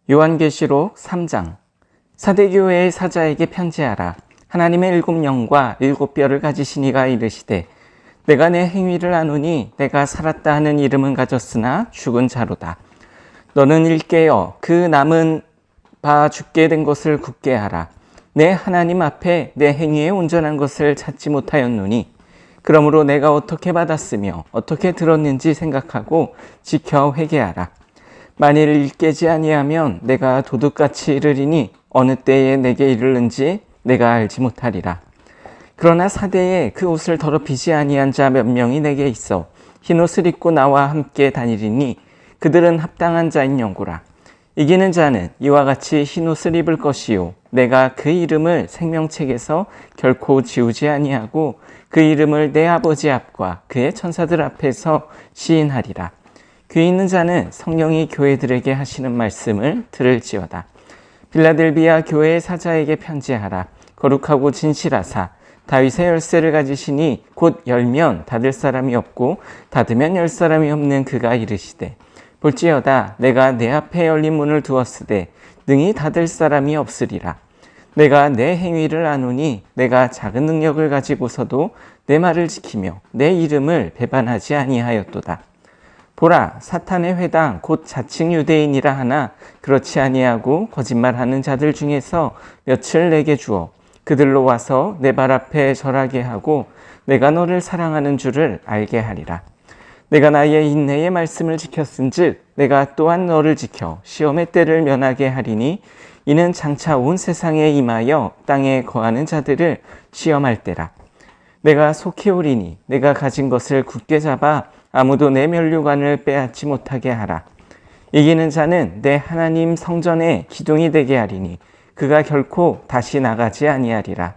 요한계시록 3장. 사대교회의 사자에게 편지하라. 하나님의 7영과 7뼈를 가지신 이가 이르시되, 내가 내 행위를 아노니 내가 살았다 하는 이름은 가졌으나 죽은 자로다. 너는 일깨어 그 남은 바 죽게 된 것을 굳게 하라. 내 하나님 앞에 내 행위에 온전한 것을 찾지 못하였노니, 그러므로 내가 어떻게 받았으며 어떻게 들었는지 생각하고 지켜 회개하라. 만일 일깨지 아니하면 내가 도둑같이 이르리니 어느 때에 내게 이르는지 내가 알지 못하리라. 그러나 사대에 그 옷을 더럽히지 아니한 자 몇 명이 내게 있어 흰 옷을 입고 나와 함께 다니리니 그들은 합당한 자인 영구라. 이기는 자는 이와 같이 흰 옷을 입을 것이요, 내가 그 이름을 생명책에서 결코 지우지 아니하고 그 이름을 내 아버지 앞과 그의 천사들 앞에서 시인하리라. 귀 있는 자는 성령이 교회들에게 하시는 말씀을 들을지어다. 빌라델비아 교회의 사자에게 편지하라. 거룩하고 진실하사 다윗의 열쇠를 가지시니 곧 열면 닫을 사람이 없고 닫으면 열 사람이 없는 그가 이르시되, 볼지어다 내가 내 앞에 열린 문을 두었으되 능히 닫을 사람이 없으리라. 내가 내 행위를 아노니 내가 작은 능력을 가지고서도 내 말을 지키며 내 이름을 배반하지 아니하였도다. 보라, 사탄의 회당 곧 자칭 유대인이라 하나 그렇지 아니하고 거짓말하는 자들 중에서 몇을 내게 주어 그들로 와서 내 발 앞에 절하게 하고 내가 너를 사랑하는 줄을 알게 하리라. 내가 나의 인내의 말씀을 지켰은즉 내가 또한 너를 지켜 시험의 때를 면하게 하리니, 이는 장차 온 세상에 임하여 땅에 거하는 자들을 시험할 때라. 내가 속히 오리니 내가 가진 것을 굳게 잡아 아무도 내 면류관을 빼앗지 못하게 하라. 이기는 자는 내 하나님 성전의 기둥이 되게 하리니 그가 결코 다시 나가지 아니하리라.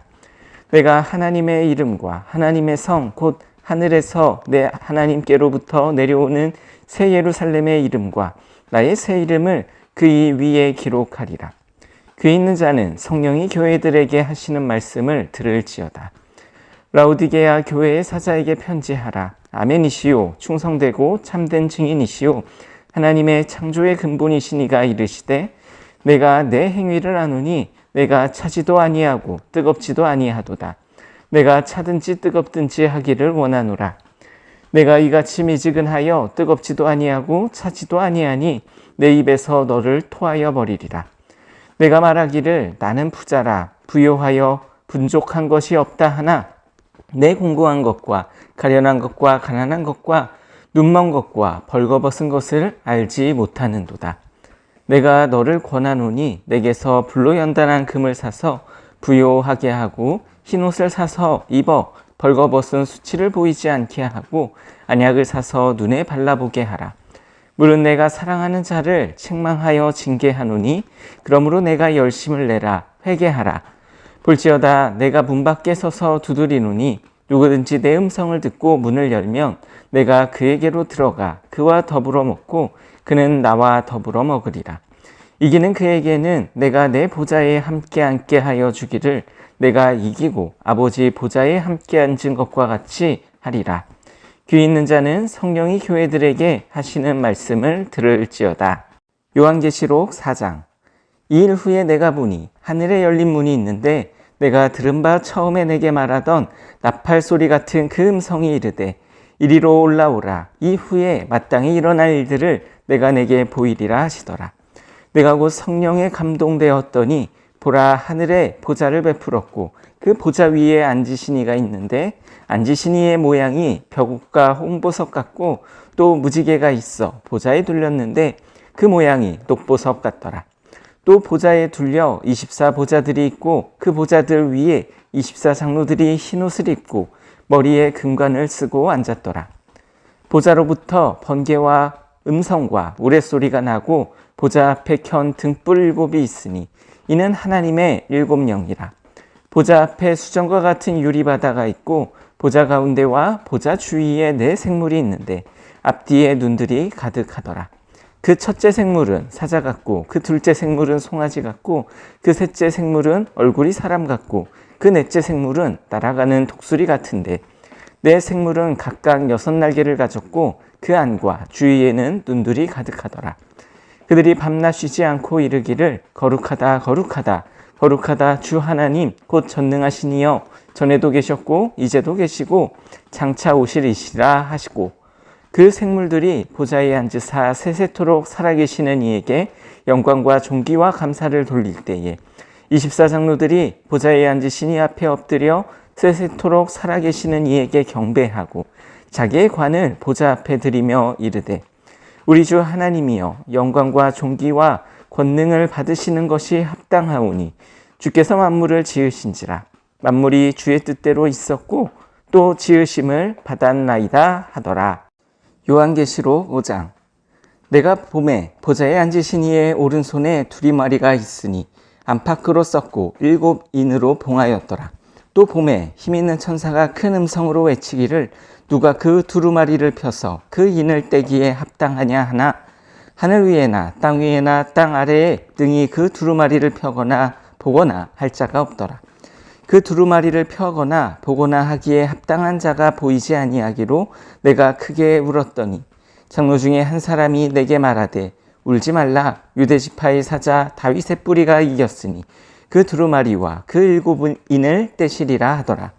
내가 하나님의 이름과 하나님의 성 곧 하늘에서 내 하나님께로부터 내려오는 새 예루살렘의 이름과 나의 새 이름을 그 위에 기록하리라. 귀 있는 자는 성령이 교회들에게 하시는 말씀을 들을지어다. 라오디게아 교회의 사자에게 편지하라. 아멘이시오, 충성되고 참된 증인이시오, 하나님의 창조의 근본이신 이가 이르시되, 내가 내 행위를 아노니 내가 차지도 아니하고 뜨겁지도 아니하도다. 내가 차든지 뜨겁든지 하기를 원하노라. 내가 이같이 미지근하여 뜨겁지도 아니하고 차지도 아니하니 내 입에서 너를 토하여 버리리라. 내가 말하기를 나는 부자라, 부요하여 분족한 것이 없다 하나 내 공고한 것과 가련한 것과 가난한 것과 눈먼 것과 벌거벗은 것을 알지 못하는도다. 내가 너를 권하노니 내게서 불로 연단한 금을 사서 부요하게 하고 흰옷을 사서 입어 벌거벗은 수치를 보이지 않게 하고 안약을 사서 눈에 발라보게 하라. 물은 내가 사랑하는 자를 책망하여 징계하노니 그러므로 내가 열심을 내라, 회개하라. 볼지어다 내가 문 밖에 서서 두드리노니 누구든지 내 음성을 듣고 문을 열면 내가 그에게로 들어가 그와 더불어 먹고 그는 나와 더불어 먹으리라. 이기는 그에게는 내가 내 보좌에 함께 앉게 하여 주기를 내가 이기고 아버지 보좌에 함께 앉은 것과 같이 하리라. 귀 있는 자는 성령이 교회들에게 하시는 말씀을 들을지어다. 요한계시록 4장. 이 일 후에 내가 보니 하늘에 열린 문이 있는데 내가 들은 바 처음에 내게 말하던 나팔 소리 같은 그 음성이 이르되, 이리로 올라오라. 이후에 마땅히 일어날 일들을 내가 내게 보이리라 하시더라. 내가 곧 성령에 감동되었더니 보라, 하늘에 보좌를 베풀었고 그 보좌 위에 앉으신 이가 있는데 앉으신 이의 모양이 벼국과 홍보석 같고 또 무지개가 있어 보좌에 둘렸는데 그 모양이 녹보석 같더라. 또 보좌에 둘려 24보좌들이 있고 그 보좌들 위에 24장로들이 흰옷을 입고 머리에 금관을 쓰고 앉았더라. 보좌로부터 번개와 음성과 우레소리가 나고 보좌 앞에 켠 등불 7이 있으니 이는 하나님의 7영이라. 보좌 앞에 수정과 같은 유리바다가 있고 보좌 가운데와 보좌 주위에 4생물이 있는데 앞뒤에 눈들이 가득하더라. 그 첫째 생물은 사자 같고 그 둘째 생물은 송아지 같고 그 셋째 생물은 얼굴이 사람 같고 그 넷째 생물은 날아가는 독수리 같은데 네 생물은 각각 6날개를 가졌고 그 안과 주위에는 눈들이 가득하더라. 그들이 밤낮 쉬지 않고 이르기를 거룩하다 거룩하다 거룩하다 주 하나님 곧 전능하신 이여 전에도 계셨고 이제도 계시고 장차 오시리시라 하시고 그 생물들이 보좌에 앉으사 세세토록 살아계시는 이에게 영광과 존귀와 감사를 돌릴 때에 24장로들이 보좌에 앉으신 이 앞에 엎드려 세세토록 살아계시는 이에게 경배하고 자기의 관을 보좌 앞에 드리며 이르되 우리 주 하나님이여 영광과 존귀와 권능을 받으시는 것이 합당하오니 주께서 만물을 지으신지라 만물이 주의 뜻대로 있었고 또 지으심을 받았나이다 하더라. 요한계시록 5장. 내가 봄에 보좌에 앉으신 이의 오른손에 두리마리가 있으니 안팎으로 썩고 7인으로 봉하였더라. 또 봄에 힘있는 천사가 큰 음성으로 외치기를 누가 그 두루마리를 펴서 그 인을 떼기에 합당하냐 하나 하늘 위에나 땅 위에나 땅 아래에 등이 그 두루마리를 펴거나 보거나 할 자가 없더라. 그 두루마리를 펴거나 보거나 하기에 합당한 자가 보이지 아니하기로 내가 크게 울었더니 장로 중에 한 사람이 내게 말하되 울지 말라 유대지파의 사자 다윗의 뿌리가 이겼으니 그 두루마리와 그 7인을 떼시리라 하더라.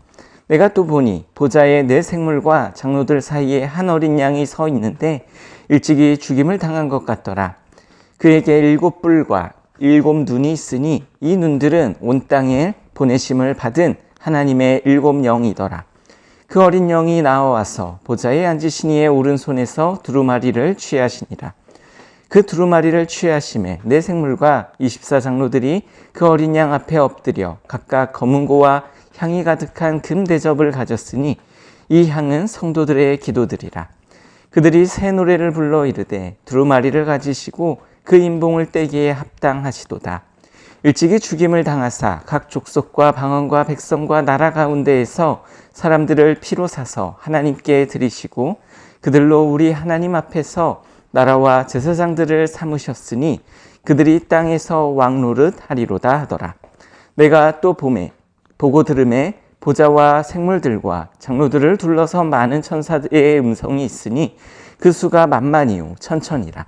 내가 또 보니 보좌에 네 생물과 장로들 사이에 한 어린 양이 서 있는데 일찍이 죽임을 당한 것 같더라. 그에게 7뿔과 7눈이 있으니 이 눈들은 온 땅에 보내심을 받은 하나님의 7영이더라. 그 어린 영이 나와서 보좌에 앉으신 이의 오른손에서 두루마리를 취하시니라. 그 두루마리를 취하심에 네 생물과 24장로들이 그 어린 양 앞에 엎드려 각각 검은고와 향이 가득한 금 대접을 가졌으니 이 향은 성도들의 기도들이라. 그들이 새 노래를 불러 이르되 두루마리를 가지시고 그 인봉을 떼기에 합당하시도다. 일찍이 죽임을 당하사 각 족속과 방언과 백성과 나라 가운데에서 사람들을 피로 사서 하나님께 드리시고 그들로 우리 하나님 앞에서 나라와 제사장들을 삼으셨으니 그들이 땅에서 왕노릇 하리로다 하더라. 내가 또 보고 들음에 보좌와 생물들과 장로들을 둘러서 많은 천사들의 음성이 있으니 그 수가 만만이요 천천이라.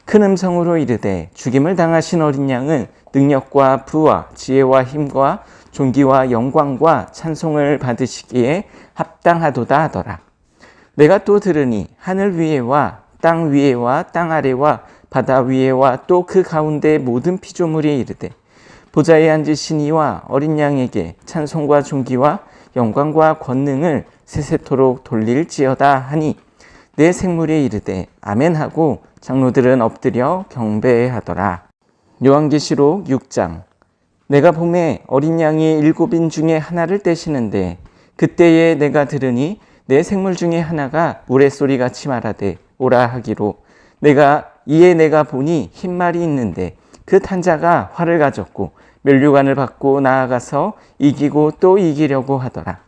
큰 음성으로 이르되 죽임을 당하신 어린 양은 능력과 부와 지혜와 힘과 존귀와 영광과 찬송을 받으시기에 합당하도다 하더라. 내가 또 들으니 하늘 위에와 땅 위에와 땅 아래와 바다 위에와 또 그 가운데 모든 피조물이 이르되 보좌에 앉으신 이와 어린 양에게 찬송과 존귀와 영광과 권능을 세세토록 돌릴지어다 하니 네 생물이 이르되 아멘하고 장로들은 엎드려 경배하더라. 요한계시록 6장. 내가 봄에 어린 양이 7인 중에 하나를 떼시는데 그때에 내가 들으니 네 생물 중에 하나가 우레소리같이 말하되 오라 하기로 이에 내가 보니 흰 말이 있는데 그 탄자가 활을 가졌고 면류관을 받고 나아가서 이기고 또 이기려고 하더라.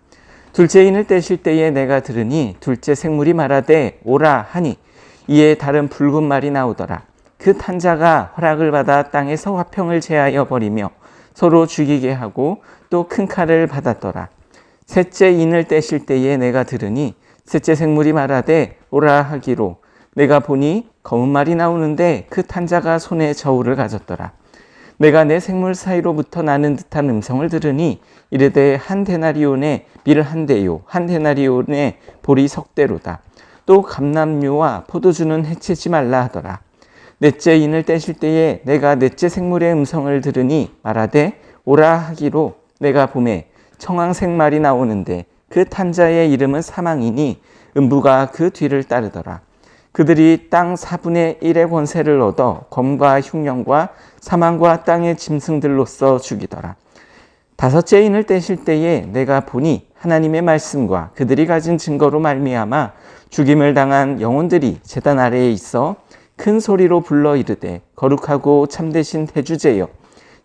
둘째 인을 떼실 때에 내가 들으니 둘째 생물이 말하되 오라 하니 이에 다른 붉은 말이 나오더라. 그 탄자가 허락을 받아 땅에서 화평을 제하여 버리며 서로 죽이게 하고 또 큰 칼을 받았더라. 셋째 인을 떼실 때에 내가 들으니 셋째 생물이 말하되 오라 하기로 내가 보니 검은 말이 나오는데 그 탄자가 손에 저울을 가졌더라. 내가 내 생물 사이로부터 나는 듯한 음성을 들으니 이르되 한 데나리온에 밀 한 대요 한 데나리온에 보리 석대로다. 또 감람류와 포도주는 해치지 말라 하더라. 넷째 인을 떼실 때에 내가 넷째 생물의 음성을 들으니 말하되 오라 하기로 내가 봄에 청황색 말이 나오는데 그 탄자의 이름은 사망이니 음부가 그 뒤를 따르더라. 그들이 땅 4분의 1의 권세를 얻어 검과 흉령과 사망과 땅의 짐승들로서 죽이더라. 다섯째 인을 떼실 때에 내가 보니 하나님의 말씀과 그들이 가진 증거로 말미암아 죽임을 당한 영혼들이 제단 아래에 있어 큰 소리로 불러 이르되 거룩하고 참되신 대주제여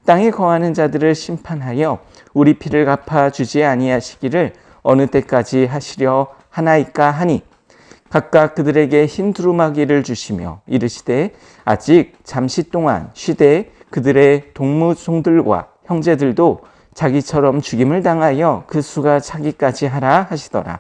땅에 거하는 자들을 심판하여 우리 피를 갚아 주지 아니하시기를 어느 때까지 하시려 하나이까 하니 각각 그들에게 흰 두루마기를 주시며 이르시되 아직 잠시 동안 쉬되 그들의 동무종들과 형제들도 자기처럼 죽임을 당하여 그 수가 차기까지 하라 하시더라.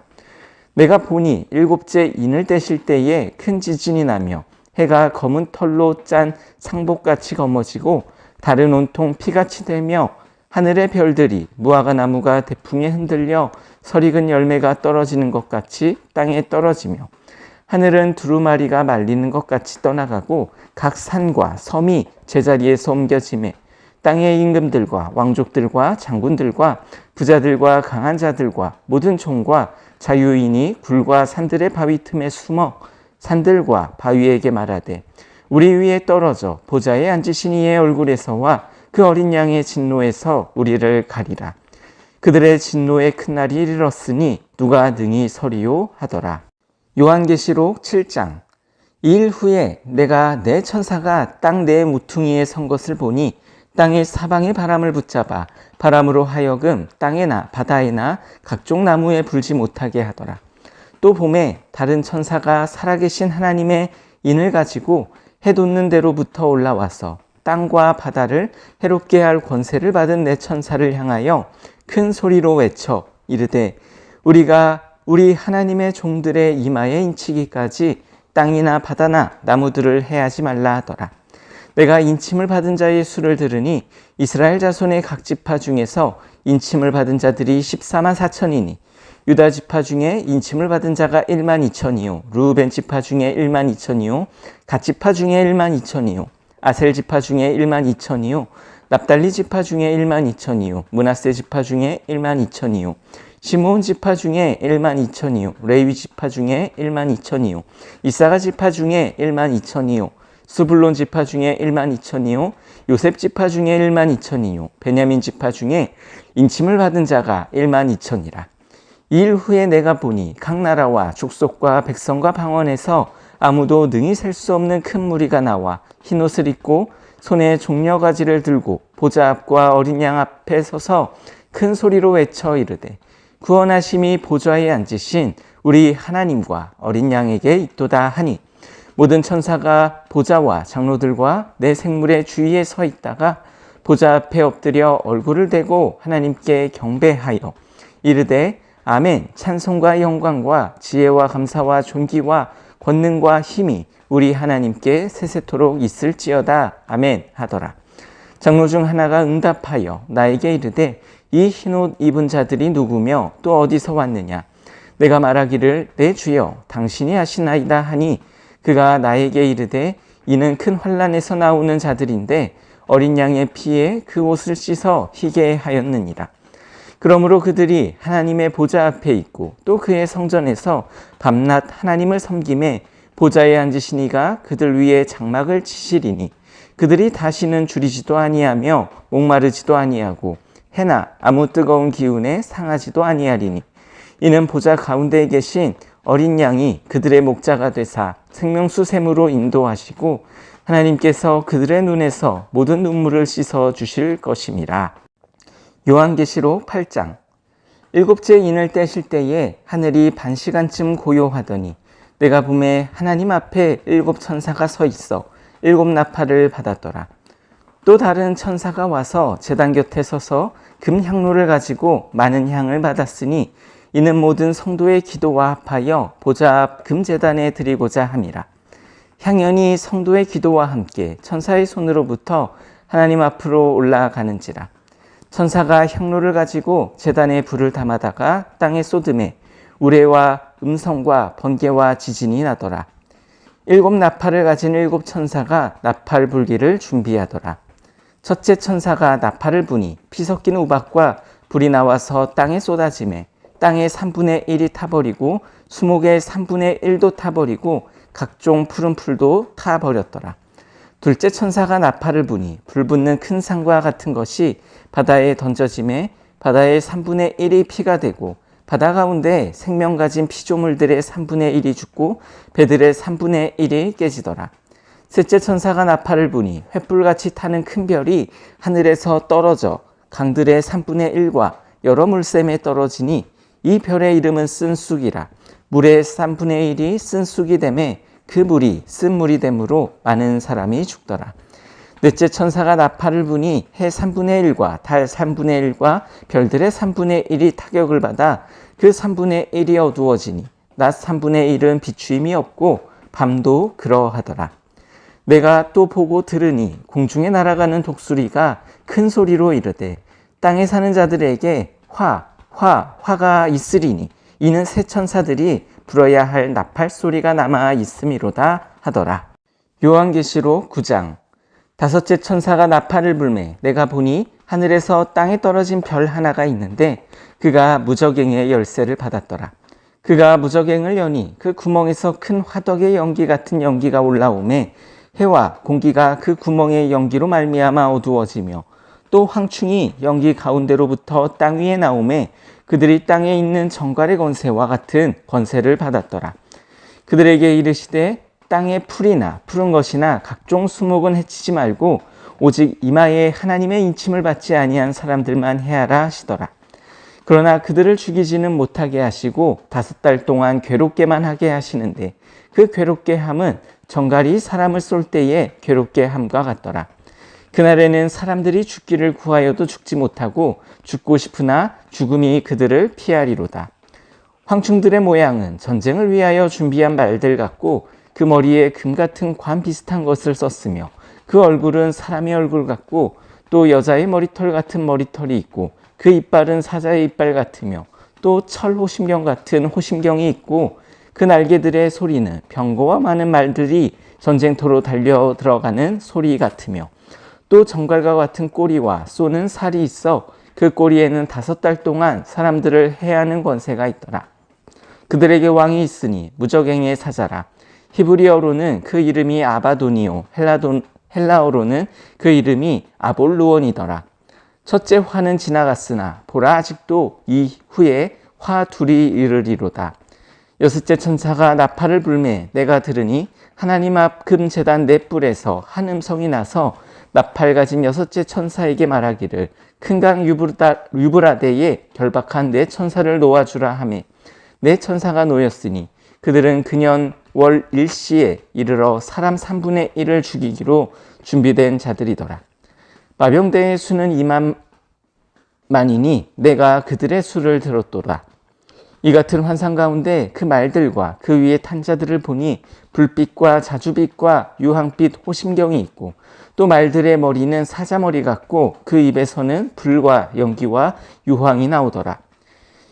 내가 보니 일곱째 인을 떼실 때에 큰 지진이 나며 해가 검은 털로 짠 상복같이 검어지고 달은 온통 피같이 되며 하늘의 별들이 무화과 나무가 대풍에 흔들려 설익은 열매가 떨어지는 것 같이 땅에 떨어지며 하늘은 두루마리가 말리는 것 같이 떠나가고 각 산과 섬이 제자리에서 옮겨지매 땅의 임금들과 왕족들과 장군들과 부자들과 강한 자들과 모든 종과 자유인이 굴과 산들의 바위 틈에 숨어 산들과 바위에게 말하되 우리 위에 떨어져 보좌에 앉으신 이의 얼굴에서와 그 어린 양의 진노에서 우리를 가리라. 그들의 진노의 큰 날이 이르렀으니 누가 능히 서리요 하더라. 요한계시록 7장. 이 일 후에 내가 내 천사가 땅 내 무퉁이에 선 것을 보니 땅의 사방의 바람을 붙잡아 바람으로 하여금 땅에나 바다에나 각종 나무에 불지 못하게 하더라. 또 봄에 다른 천사가 살아계신 하나님의 인을 가지고 해 돋는 데로부터 올라와서 땅과 바다를 해롭게 할 권세를 받은 내 천사를 향하여 큰 소리로 외쳐 이르되 우리가 우리 하나님의 종들의 이마에 인치기까지 땅이나 바다나 나무들을 해하지 말라 하더라. 내가 인침을 받은 자의 수를 들으니 이스라엘 자손의 각 지파 중에서 인침을 받은 자들이 14만 4천이니 유다 지파 중에 인침을 받은 자가 1만 2천이요 르우벤 지파 중에 1만 2천이요 갓 지파 중에 1만 2천이요 아셀 지파 중에 1만 2천이요 납달리 지파 중에 1만 2천이요 므낫세 지파 중에 1만 2천이요 시므온 지파 중에 1만 2천이요 레위 지파 중에 1만 2천이요 이사가 지파 중에 1만 2천이요 스불론 지파 중에 1만 2천이요 요셉 지파 중에 1만 2천이요 베냐민 지파 중에 인침을 받은 자가 1만 2천이라. 이 일 후에 내가 보니 각 나라와 족속과 백성과 방언에서 아무도 능히 셀 수 없는 큰 무리가 나와 흰옷을 입고 손에 종려가지를 들고 보좌 앞과 어린 양 앞에 서서 큰 소리로 외쳐 이르되 구원하심이 보좌에 앉으신 우리 하나님과 어린 양에게 있도다 하니 모든 천사가 보좌와 장로들과 내 생물의 주위에 서 있다가 보좌 앞에 엎드려 얼굴을 대고 하나님께 경배하여 이르되 아멘. 찬송과 영광과 지혜와 감사와 존귀와 권능과 힘이 우리 하나님께 세세토록 있을지어다. 아멘 하더라. 장로 중 하나가 응답하여 나에게 이르되 이 흰옷 입은 자들이 누구며 또 어디서 왔느냐. 내가 말하기를 내 주여 당신이 하시나이다 하니 그가 나에게 이르되 이는 큰 환난에서 나오는 자들인데 어린 양의 피에 그 옷을 씻어 희게 하였느니라. 그러므로 그들이 하나님의 보좌 앞에 있고 또 그의 성전에서 밤낮 하나님을 섬김에 보좌에 앉으신 이가 그들 위에 장막을 치시리니 그들이 다시는 줄이지도 아니하며 목마르지도 아니하고 해나 아무 뜨거운 기운에 상하지도 아니하리니 이는 보좌 가운데에 계신 어린 양이 그들의 목자가 되사 생명수 샘으로 인도하시고 하나님께서 그들의 눈에서 모든 눈물을 씻어 주실 것임이라. 요한계시록 8장. 일곱째 인을 떼실 때에 하늘이 반시간쯤 고요하더니 내가 보매 하나님 앞에 7 천사가 서 있어 7 나팔을 받았더라. 또 다른 천사가 와서 제단 곁에 서서 금향로를 가지고 많은 향을 받았으니 이는 모든 성도의 기도와 합하여 보좌 앞 금제단에 드리고자 함이라. 향연이 성도의 기도와 함께 천사의 손으로부터 하나님 앞으로 올라가는지라. 천사가 향로를 가지고 제단에 불을 담아다가 땅에 쏟음에 우레와 음성과 번개와 지진이 나더라. 7 나팔을 가진 7 천사가 나팔 불기를 준비하더라. 첫째 천사가 나팔을 부니 피 섞인 우박과 불이 나와서 땅에 쏟아지매 땅의 3분의 1이 타버리고 수목의 3분의 1도 타버리고 각종 푸른 풀도 타버렸더라. 둘째 천사가 나팔을 부니 불붙는 큰 산과 같은 것이 바다에 던져짐에 바다의 3분의 1이 피가 되고 바다 가운데 생명 가진 피조물들의 3분의 1이 죽고 배들의 3분의 1이 깨지더라. 셋째 천사가 나팔을 부니 횃불같이 타는 큰 별이 하늘에서 떨어져 강들의 3분의 1과 여러 물샘에 떨어지니 이 별의 이름은 쓴쑥이라. 물의 3분의 1이 쓴쑥이 되매 그 물이 쓴 물이 되므로 많은 사람이 죽더라. 넷째 천사가 나팔을 부니 해 3분의 1과 달 3분의 1과 별들의 3분의 1이 타격을 받아 그 3분의 1이 어두워지니 낮 3분의 1은 비추임이 없고 밤도 그러하더라. 내가 또 보고 들으니 공중에 날아가는 독수리가 큰 소리로 이르되 땅에 사는 자들에게 화가 있으리니 이는 새 천사들이 불어야 할 나팔 소리가 남아 있음이로다 하더라. 요한계시록 9장. 다섯째 천사가 나팔을 불매 내가 보니 하늘에서 땅에 떨어진 별 하나가 있는데 그가 무저갱의 열쇠를 받았더라. 그가 무저갱을 여니 그 구멍에서 큰 화덕의 연기 같은 연기가 올라오매 해와 공기가 그 구멍의 연기로 말미암아 어두워지며 또 황충이 연기 가운데로부터 땅 위에 나오매 그들이 땅에 있는 정갈의 권세와 같은 권세를 받았더라. 그들에게 이르시되 땅에 풀이나 푸른 것이나 각종 수목은 해치지 말고 오직 이마에 하나님의 인침을 받지 아니한 사람들만 해하라 하시더라. 그러나 그들을 죽이지는 못하게 하시고 5달 동안 괴롭게만 하게 하시는데 그 괴롭게 함은 정갈이 사람을 쏠 때에 괴롭게 함과 같더라. 그날에는 사람들이 죽기를 구하여도 죽지 못하고 죽고 싶으나 죽음이 그들을 피하리로다. 황충들의 모양은 전쟁을 위하여 준비한 말들 같고 그 머리에 금 같은 관 비슷한 것을 썼으며 그 얼굴은 사람의 얼굴 같고 또 여자의 머리털 같은 머리털이 있고 그 이빨은 사자의 이빨 같으며 또 철 호심경 같은 호심경이 있고 그 날개들의 소리는 병거와 많은 말들이 전쟁터로 달려 들어가는 소리 같으며 또 정갈과 같은 꼬리와 쏘는 살이 있어 그 꼬리에는 5달 동안 사람들을 해하는 권세가 있더라. 그들에게 왕이 있으니 무저갱의 사자라. 히브리어로는 그 이름이 아바도니오, 헬라어로는 그 이름이 아볼루온이더라. 첫째 화는 지나갔으나 보라 아직도 이후에 화 둘이 이르리로다. 6째 천사가 나팔을 불매 내가 들으니 하나님 앞 금 제단 넷불에서 한 음성이 나서 나팔 가진 6째 천사에게 말하기를 큰 강 유브라데에 결박한 네 천사를 놓아주라 하매 네 천사가 놓였으니 그들은 그년 월 일시에 이르러 사람 3분의 1을 죽이기로 준비된 자들이더라. 마병대의 수는 2만만이니 내가 그들의 수를 들었도다. 이 같은 환상 가운데 그 말들과 그 위에 탄 자들을 보니 불빛과 자주빛과 유황빛 호심경이 있고 또 말들의 머리는 사자머리 같고 그 입에서는 불과 연기와 유황이 나오더라.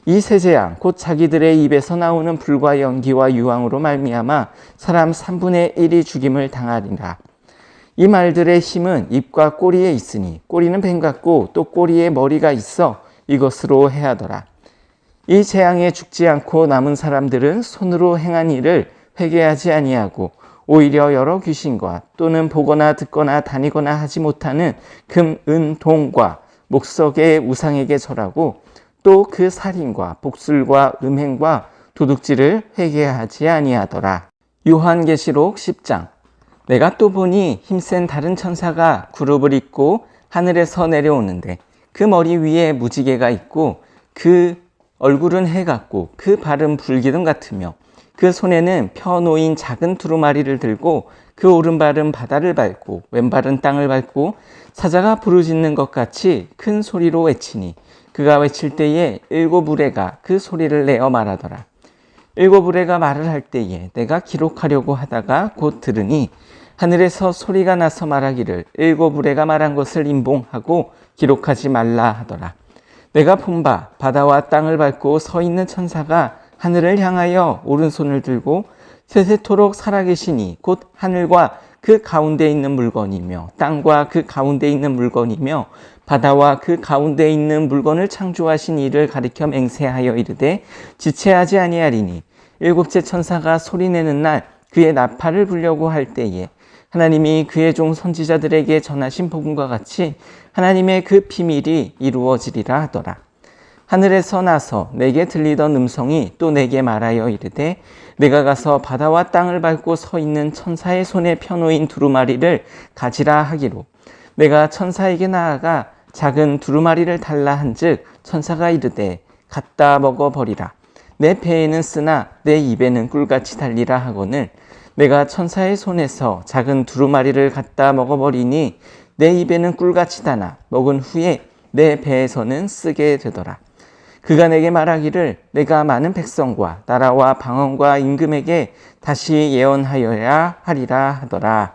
이 세 재앙 곧 자기들의 입에서 나오는 불과 연기와 유황으로 말미암아 사람 3분의 1이 죽임을 당하리라. 이 말들의 힘은 입과 꼬리에 있으니 꼬리는 뱀 같고 또 꼬리에 머리가 있어 이것으로 해하더라. 이 재앙에 죽지 않고 남은 사람들은 손으로 행한 일을 회개하지 아니하고 오히려 여러 귀신과 또는 보거나 듣거나 다니거나 하지 못하는 금, 은, 동과 목석의 우상에게 절하고 또 그 살인과 복술과 음행과 도둑질을 회개하지 아니하더라. 요한계시록 10장. 내가 또 보니 힘센 다른 천사가 구룹을 입고 하늘에서 내려오는데 그 머리 위에 무지개가 있고 그 얼굴은 해 같고 그 발은 불기둥 같으며 그 손에는 펴 놓인 작은 두루마리를 들고 그 오른발은 바다를 밟고 왼발은 땅을 밟고 사자가 부르짖는 것 같이 큰 소리로 외치니 그가 외칠 때에 7 우레가 그 소리를 내어 말하더라. 7 우레가 말을 할 때에 내가 기록하려고 하다가 곧 들으니 하늘에서 소리가 나서 말하기를 7 우레가 말한 것을 임봉하고 기록하지 말라 하더라. 내가 본 바 바다와 땅을 밟고 서 있는 천사가 하늘을 향하여 오른손을 들고 세세토록 살아계시니 곧 하늘과 그 가운데 있는 물건이며 땅과 그 가운데 있는 물건이며 바다와 그 가운데 있는 물건을 창조하신 이를 가리켜 맹세하여 이르되 지체하지 아니하리니 7째 천사가 소리내는 날 그의 나팔을 불려고 할 때에 하나님이 그의 종 선지자들에게 전하신 복음과 같이 하나님의 그 비밀이 이루어지리라 하더라. 하늘에서 나서 내게 들리던 음성이 또 내게 말하여 이르되 내가 가서 바다와 땅을 밟고 서 있는 천사의 손에 펴놓인 두루마리를 가지라 하기로 내가 천사에게 나아가 작은 두루마리를 달라 한즉 천사가 이르되 갖다 먹어버리라. 내 배에는 쓰나 내 입에는 꿀같이 달리라 하거늘 내가 천사의 손에서 작은 두루마리를 갖다 먹어버리니 내 입에는 꿀같이 다나 먹은 후에 내 배에서는 쓰게 되더라. 그가 내게 말하기를 내가 많은 백성과 나라와 방언과 임금에게 다시 예언하여야 하리라 하더라.